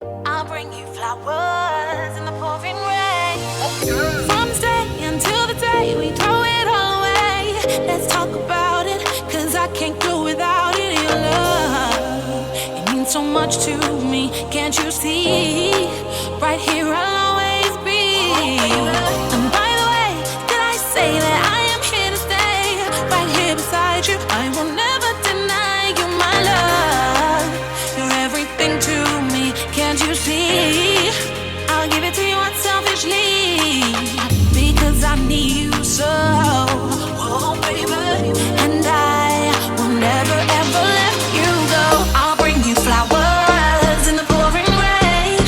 I'll bring you flowers in the pouring rain. From this day until the day we throw it all away. Let's talk about it, cause I can't go without it. Your love, it means so much to me. Can't you see? Right here I'll always be. And by the way, did I say that I am here to stay? Right here beside you, I will never deny you my love. You're everything to me, can't you see? I'll give it to you unselfishly, because I need you so. Oh baby, and I will never ever let you go. I'll bring you flowers in the pouring rain.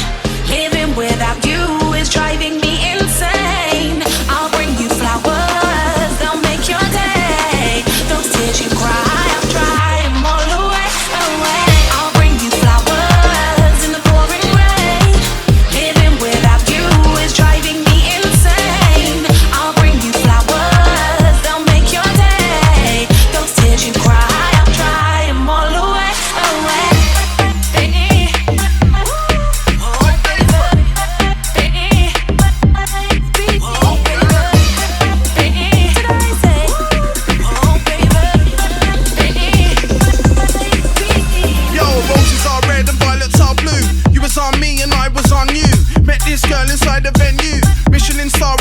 Living without you is driving me insane. I'll bring you flowers, they'll make your day. Those tears you cry, I'll dry them all away, away. I'll bring you flowers in the pouring rain. Living without you is driving me insane. I'll bring you flowers, they'll make your day. Those tears you cry, I'll dry them all away, away. Yo, roses are red and violets are blue. You was on me and I was on you. Met this girl inside the venue. Michelin star,